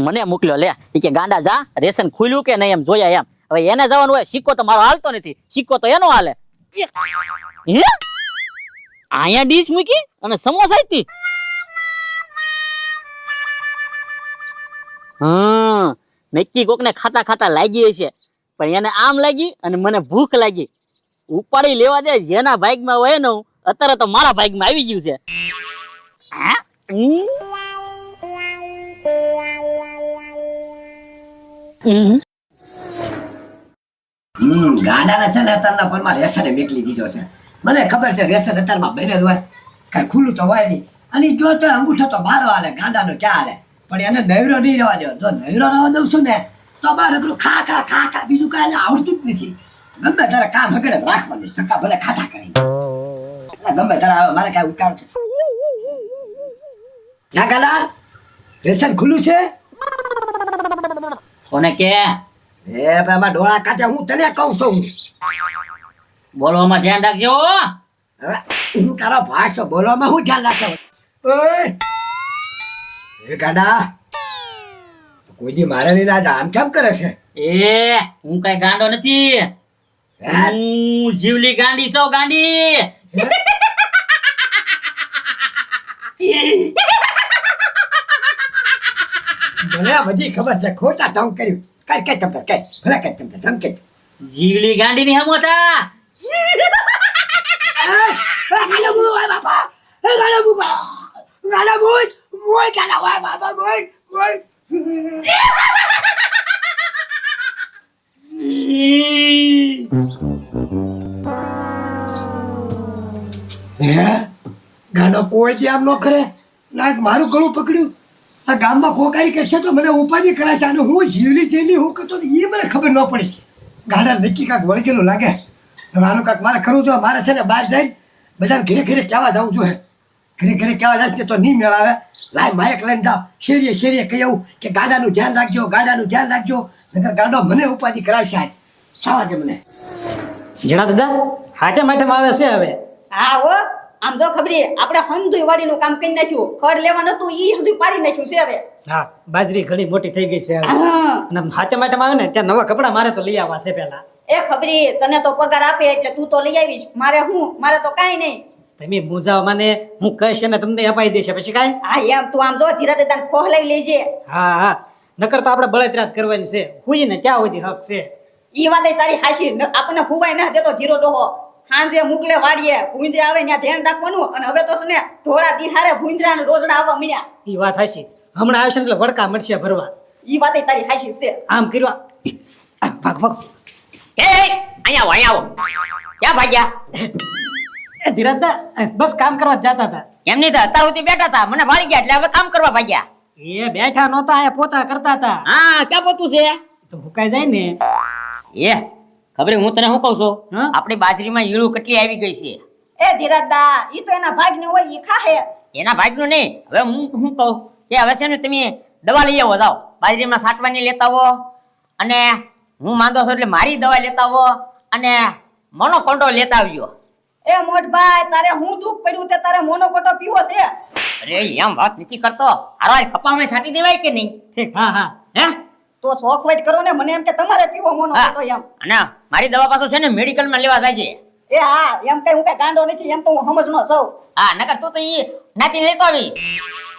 મને મોકલ્યો લે ઈ કે ગાંડા જા રેશન ખુલ્યું કે નહીં એમ જોયા એમ હવે એને જવાનું હોય સિક્કો તો મારો હાલતો નથી સિક્કો તો એનો હાલે હે આયા ડીશ મૂકી અને સમોસા હતી હા નક્કી કોકને ખાતા ખાતા લાગી હશે પણ એને આમ લાગી અને મને ભૂખ લાગી ઉપાડી લેવા દે જેના ભાગમાં હોય ને અત્યારે તો મારા ભાગમાં આવી ગયું છે ગાંડાના છે ને અત્યારના પરમાં રેસને મેકલી દીધો છે મને ખબર છે રેસન અત્યારમાં બનેલ હોય કઈ ખુલ્લું તો હોય નહીં અને જો તો અંગૂઠો તો મારો હાલે ગાંડાનો ક્યાં હાલે પણ એને નવરો નહીં રહેવા દો જો નવરો રહેવા દઉં છું ને તો બાર અઘરું ખા ખા ખા ખા બીજું કાંઈ આવડતું જ નથી ગમે તારે કામ હગડે રાખવાની ધક્કા ભલે ખાતા કરી ગમે તારે આવે મારે કાંઈ ઉતાર છે ક્યાં ગાંડા રેસન ખુલ્લું છે કોને કે એ ભાઈ ડોળા કાઢે હું તને કહું છું બોલવામાં ધ્યાન રાખજો હવે હું તારો ભાષો બોલવામાં હું ધ્યાન રાખે ઓય એ ગાંડા કોઈ દી મારે નહીં ના આમ કેમ કરે છે એ હું કઈ ગાંડો નથી હું જીવલી ગાંડી છો ગાંડી મને બધી ખબર છે ખોટા ઢંગ કર્યું કઈ કઈ તમ કઈ ભલે કઈ તમ ઢંગ કઈ જીવલી ગાંડી ની હમો થા ગાડા બુ ઓય બાપા એ ગાડા બુ મોય ગાડા ઓય બાપા મોય ગાડો કોઈ જ આમ ન કરે ના મારું ગળું પકડ્યું આ ગામમાં કોકારી કરશે તો મને ઉપાધિ કરાશે અને હું જીવલી હું કરતો એ મને ખબર ન પડી ગાડા નક્કી કાંક વળગેલું લાગે આનું કાંક મારે કરવું જોઈએ મારે છે ને બહાર જઈને બધા ઘરે ઘરે કહેવા જવું જોઈએ ઘરે ઘરે કહેવા જાય તો નહીં મેળાવે લાય માયક લઈને જાઓ શેરીએ કહી આવું કે ગાડાનું ધ્યાન રાખજો નકર ગાડો મને ઉપાધિ કરાવશે આજ સાવા દે મને જણા દાદા હાથે માઠામાં આવે છે હવે હા હો આમ જો ખબરી આપણે હંધુય વાડીનું કામ કરી નાખ્યું ખડ લેવાનું હતું ઈ હંધુય પાડી નાખ્યું છે હવે હા બાજરી ઘણી મોટી થઈ ગઈ છે હવે હા અને હાથે માઠામાં આવે ને ત્યાં નવા કપડા મારે તો લઈ આવવા છે પેલા એ ખબરી તને તો પગાર આપે એટલે તું તો લઈ આવીશ મારે તો કાંઈ નહીં તમે મૂંઝાવ મને હું કહીશ ને તમને અપાઈ દેશે પછી કાંઈ હા એમ તું આમ જો ધીરે ધીરે ખોહલાવી લેજે હા નકર તો આપણે બળતરાત કરવાની છે હુઈ ને ત્યાં સુધી હક છે ઈ વાત તારી હાશી આપણને હુવાય ના દેતો ધીરો ડોહો સાંજે મોકલે વાડીએ ભૂંદરા આવે ત્યાં ધ્યાન રાખવાનું અને હવે તો છે ને ધોળા દિહારે ભૂંદરા ને રોજડા આવવા મળ્યા ઈ વાત હાશી હમણાં આવશે ને એટલે વડકા મળશે ભરવા ઈ વાત તારી હાશી છે આમ કર્યો ભાગ એ અહીંયા આવો ક્યાં ભાગ્યા એ ધીરજદા બસ કામ કરવા જ જતા હતા એમ નહીં અત્યાર સુધી બેઠા હતા મને ભાળી ગયા એટલે હવે કામ કરવા ભાગ્યા એ બેઠા નહોતા એ પોતા કરતા હતા હા ક્યાં પોતું છે તો હુકાઈ જાય ને એ ખબર હું તને શું કહું છું હા? આપણી બાજરીમાં ઈળું કેટલી આવી ગઈ છે એ ધીરજદા ઈ તો એના ભાગ ને હોય ઈ ખાહે એના ભાગનું નહીં હવે હું શું કહું કે હવે છે ને તમે દવા લઈ આવો જાઓ બાજરીમાં સાટવાની લેતા આવો અને હું માંદો છું એટલે મારી દવા લેતા આવો અને મોનોકોન્ડો લેતા આવજો એ મોટભાઈ તારે હું દુઃખ પડ્યું તે તારે મોનોકોટો પીવો છે અરે એમ વાત નથી કરતો હારો કપામાં છાંટી દેવાય કે નહીં ઠીક હા હે તો શોખ વાઈટ કરો ને મને એમ કે તમારે પીવો મોનોકોટો એમ અને મારી દવા પાછું છે ને મેડિકલમાં લેવા જાય છે એ હા એમ કઈ હું કઈ ગાંડો નથી એમ તો હું સમજનો છું હા નકર તું તો ઈ નાતી લેતો આવીશ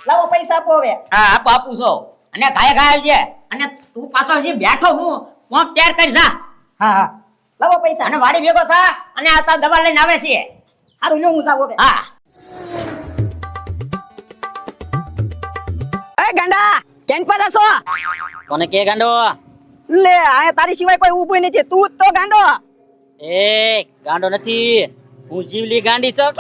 લાવો પૈસા આપો હવે હા આપું છો અને ઘાય આવજે અને તું પાછો હજી બેઠો હું પંપ તૈયાર કરી જા હા લાવો પૈસા અને વાડી ભેગો થા અને આ તાર દવા લઈને આવે છે હારું લ્યો હું જાવ હવે હા એ ગાંડા કેમ પાડા છો કોને કે ગાંડો લે આ તારી સિવાય કોઈ ઊભું નથી તું જ તો ગાંડો એ ગાંડો નથી હું જીવલી ગાંડી છું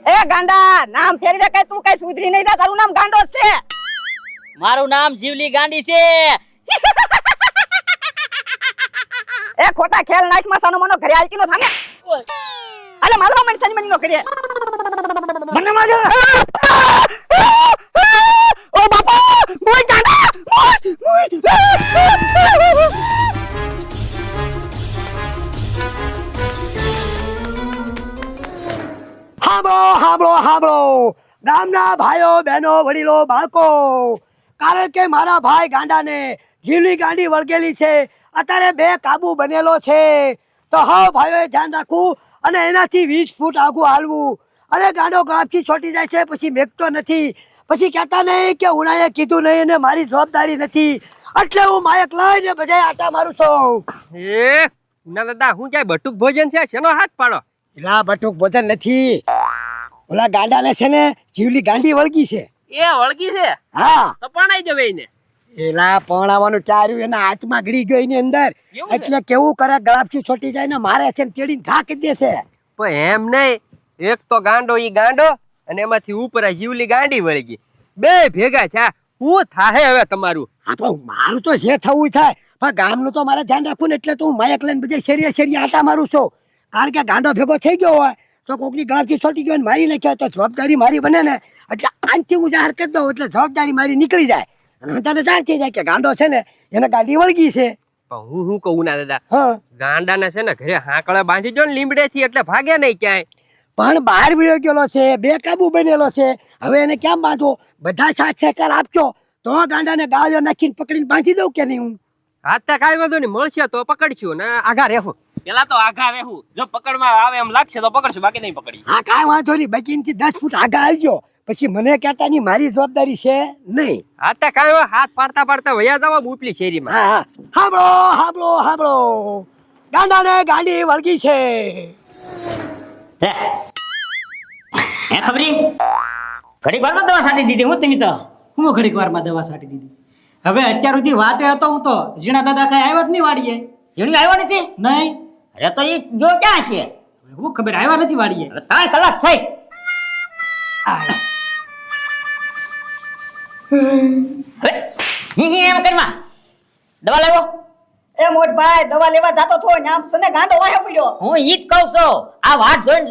એ ગાંડા નામ ફેરવે કઈ તું કઈ સુધરી નહીં જા તારું નામ ગાંડો જ છે મારું નામ જીવલી ગાંડી છે એ ખોટા ખેલ નાખ માં સાનો મનો ઘરે આલતી નો થાને અલે મારવા મન સની મની નો કરીએ મને માજો ઓ બાપા મોય ગાંડા મોય હાંભળો ગામના ભાઈઓ બહેનો વડીલો બાળકો, કારણ કે મારા ભાઈ ગાંડાને જીવલી ગાંડી વળગેલી છે. અત્યારે બે કાબુ બનેલો છે. તો હા ભાઈઓએ ધ્યાન રાખવું અને એનાથી 20 ફૂટ આગું હાલવું. અને ગાંડો ગળાથી છોટી જાય છે પછી મેકતો નથી. પછી કહેતા નહીં કે ઉનાએ કીધું નહીં અને મારી જવાબદારી નથી. એટલે હું માયક લઈને બધાય આટા મારું છું. એ ના દાદા હું ક્યાંય બટુક ભોજન છે શેનો હાથ પાડો? એલા બટુક ભોજન નથી. ઓલા ગાંડાને છે ને જીવલી ગાંડી વળગી છે. એ વળગી છે હા તો પણાઈ જવે ને. એલા પણાવાનું ચાર્યું એના હાથમાં ગળી ગઈ ની અંદર. એવું છે? એટલે કેવું કરે ગળાપથી છોટી જાય ને મારે છે ને તેડીને ઘા કરી દેશે. પણ એમ નહીં, એક તો ગાંડો ઈ ગાંડો અને એમાંથી ઉપર આ જીવલી ગાંડી વળગી, બે ભેગા થયા. હું થાહે હવે તમારું? હા પણ મારું તો જે થવું થાય, પણ ગામનું તો મારે ધ્યાન રાખવું ને એટલે તો હું માયક લઈને બધે શેરીએ શેરીએ આટા મારું છું. કારણ કે ગાંડો ભેગો થઈ ગયો હોય તો કોકની ગળાપથી છોટી ગયો ને મારી નાખ્યો તો જવાબદારી મારી બને ને. એટલે આનથી હું જાહેર કરી દઉં એટલે જવાબદારી મારી નીકળી જાય અને તને જાણ થઈ જાય કે ગાંડો છે ને એને ગાંડી વળગી છે. પણ હું કહું ના દાદા, હા ગાંડાને છે ને ઘરે હાંકળે બાંધી જો ને લીમડે થી એટલે ભાગે નહીં ક્યાંય. પણ બહાર વયો ગયેલો છે, બેકાબુ બનેલો છે. હવે એને ક્યાં બાંધવો? બધા સાથ સહકાર આપજો તો ગાંડાને ગાળો નાખીને પકડીને બાંધી દઉં કે નહીં હું? હાથ તો કાંઈ વાંધો નહીં, મળશે તો પકડશું ને આઘા રહેવું. પેલા તો આઘા રહેવું, જો પકડમાં આવે એમ લાગશે તો પકડશું, બાકી નહીં પકડી. હા કાંઈ વાંધો નહીં, બાકીથી 10 ફૂટ આગળ હાલજો. પછી મને કહેતા નહીં મારી જવાબદારી છે નહીં. હાથ તો કાંઈ હાથ પાડતા પાડતા વયા જવા ઉપલી શેરીમાં. હા હા હાંભળો હાંભળો હાંભળો, ગાંડાને ગાંડી વળગી છે. હે ખબરી ઘડી બારમાં દવા છાંટી દીધી હું તમે તો. હું ઘડીક વારમાં દવા છાંટી દીધી. હવે અત્યાર સુધી વાટે હતો હું તો ઝીણા દાદા કઈ આવ્યા જ નહીં વાડીએ. ઝીણી આવ્યો નથી? નહીં. અરે તો એ જો ક્યાં છે? હું ખબર આવ્યા નથી વાડીએ. હવે 3 કલાક થઈ. હવે હી એમ કરમાં દવા લાવો. એ મોટભાઈ દવા લેવા જાતો થો ને આમ સને ગાંડો વાહે પડ્યો. હું ઈ જ કહું છું, આ વાત જોઈને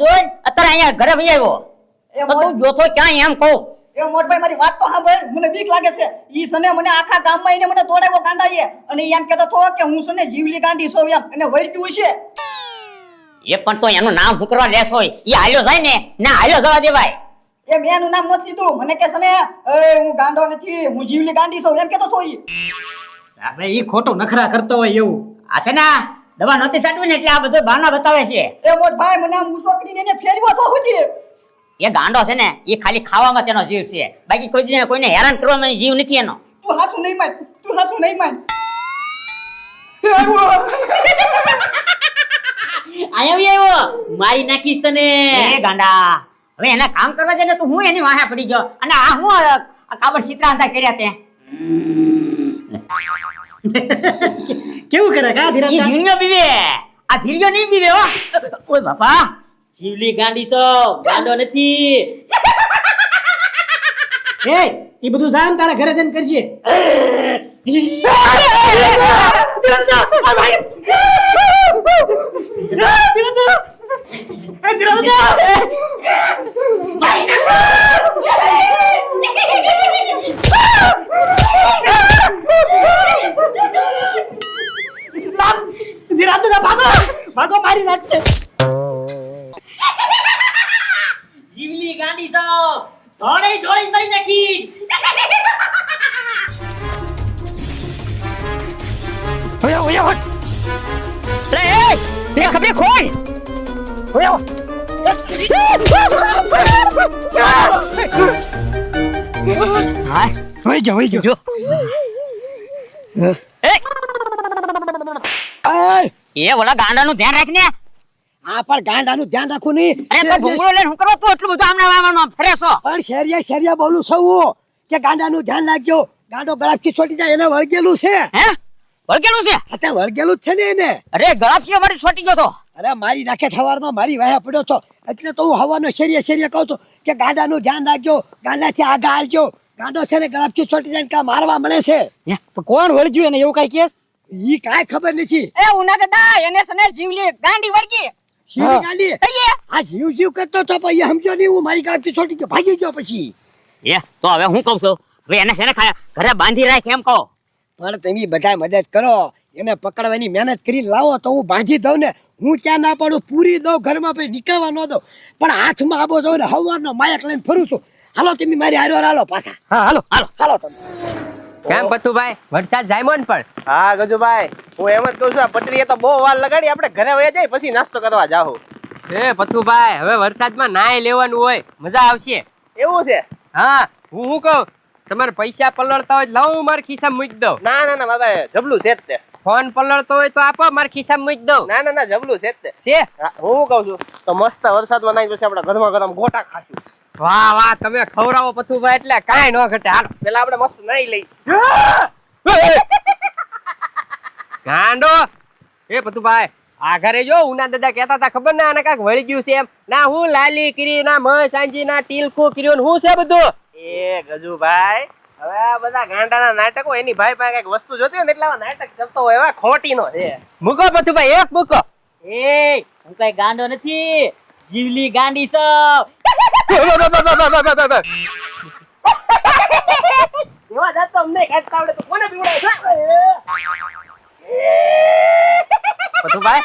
અત્યારે અહીંયા ઘરે વહી આવ્યો. એ તો તું જોતો ક્યાં એમ કહું. એ મોટભાઈ મારી વાત તો સાંભળ, મને બીક લાગે છે. ઈ સને મને આખા ગામમાં એને મને દોડાવ્યો ગાંડાએ અને ઈ એમ કહેતો થો કે હું સને જીવલી ગાંડી છું એમ એને વળગ્યું છે. એ પણ તો એનું નામ હું કરવા લેસ હોય? ઈ હાલ્યો જાય ને ના હાલ્યો જવા દેવાય. એ મેં એનું નામ નથી લીધું. મને કે સને એ હું ગાંડો નથી, હું જીવલી ગાંડી છું એમ કહેતો થો ઈ. હવે ઈ ખોટો નખરા કરતો હોય એવું. આ છે ને દવા નહોતી સાટવી ને એટલે આ બધું બહાના બતાવે છે. એ મોટભાઈ મને આમ ઉસો કરીને એને ફેરવ્યો તો સુધી. એ ગાંડો છે ને એ ખાલી ખાવામાં તેનો જીવ છે, બાકી કોઈને હેરાન કરવામાં જીવ નથી એનો. તું હાસું નહીં માન, તું હાસું નહીં માન. આવ્યો મારી નાખીશ તને. એ ગાંડા હવે એને કામ કરવા દે ને, તું હું એની વાહે પડી ગયો અને આ હું કાબડ ચિત્રાંતા કર્યા તે. કેવું કરે કા ઈ ધીરા ધીરિયો પીવે, આ ધીરિયો નહીં પીવે હો. ઓય બાપા જીવલી ગાંડી છો, ગાંડો નથી. એ ઈ બધું સામ તારા ઘરે જઈને કરજે. ભાગો મારી નાખશે. જીવલી ગાંડી છો, ધોળી ધોળી મારી નાખી. ઓયા ઓયા હટ. રે એ તે ખબર ખોલ. ઓયા હા વઈ ગયો જો એ ઓલા ગાંડાનું ધ્યાન રાખ ને. આ પણ ગાંડાનું ધ્યાન રાખવું નહીં. અરે તો ભૂંગળો લઈને હું કરવા તું એટલું બધું આમના વાવવાનું ફરે છો? પણ શેરિયા બોલું છું હું કે ગાંડાનું ધ્યાન રાખજો. ગાંડો ગળાપથી છોટી જાય એને વળગેલું છે. હે વળગેલું છે? અત્યારે વળગેલું જ છે ને એને. અરે ગળાપસી અમારી છોટી ગયો તો. અરે મારી નાખે સવારમાં મારી વાહે પડ્યો તો એટલે તો હું હવાનો શેરિયા કહું છું કે ગાંડાનું ધ્યાન રાખજો, ગાંડાથી આગા હાલજો. ગાંડો છે ને ગળાપથી છોટી જાય ને કા મારવા મળે છે. કોણ વળજ્યું એને એવું કઈ કેસ? ઈ કાંઈ ખબર નથી. એ ઉના દાદા એને સને જીવલી ગાંડી વળગી. શીરી ગાંડી આ જીવ કરતો તો પછી એ સમજો નહીં હું મારી ગળાપથી છોટી ગયો ભાગી ગયો પછી. એ તો હવે હું કહું છું, હવે એને છે ને ઘરે બાંધી રાખ એમ કહો. પણ તમે બધા મદદ કરો, એને પકડવાની મહેનત કરીને લાવો તો હું બાંધી દઉં ને. હું ક્યાં ના પાડું, પૂરી દઉં ઘરમાં પછી નીકળવા ન દઉં. પણ હાથમાં આબો દઉં ને હવારનો માયક લઈને ફરું છું. હાલો તમે મારી હારો હાલો પાછા હા હાલો હાલો હાલો તમે કેમ પતુભાઈ વરસાદ જામ્યો ને પણ હા ગજુભાઈ હું એમ જ કહું છું આ પતરીએ તો બહુ વાર લગાડી આપણે ઘરે વયા જાય પછી નાસ્તો કરવા જાહો એ પતુભાઈ હવે વરસાદમાં નાય લેવાનું હોય મજા આવશે એવું છે હા હું શું કહું તમારે પૈસા પલળતા હોય લાવ મારા ખિસ્સામાં મૂકી દઉં ના ના ના બાબા જબલું છે જ તે ફોન પલળતો હોય તો આપો મારા ખિસ્સામાં મૂકી દઉં ના ના ના જબલું છે જ તે છે હા, હું કહું છું તો મસ્ત વરસાદમાં નાઈ પછી આપણે ગરમા ગરમ ગોટા ખાશું વાહ વાહ તમે ખવડાવો પતુભાઈ એટલે કાંઈ ન ઘટે હાલો પેલા આપણે મસ્ત નાઈ લઈ ગાંડો એ પતુભાઈ આ ઘરે જો ઉના દાદા કહેતા હતા ખબર ના આને કાંઈક વળી ગયું છે એમ ના હું લાલી કરી ના મય સાંજી ના ટીલકું કર્યું ને હું છે બધું એ ગજુભાઈ હવે આ બધા ગાંડાના નાટકો એની ભાઈ પાસે કઈક વસ્તુ જોતી હોય ને એટલે આવા નાટક કરતો હોય એવા ખોટી નો છે મૂકો પતુભાઈ એક મૂકો એ હું કઈ ગાંડો નથી જીવલી ગાંડી છો એવા જાત તો અમને કાઢતા આવડે તો કોને પીવડાવે પતુભાઈ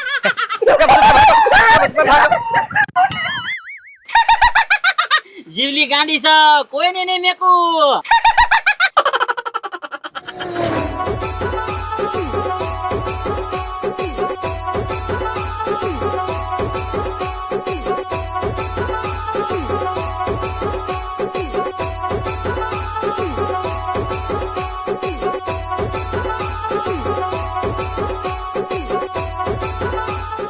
જીવલી ગાંડી છો કોઈને નહીં મેકું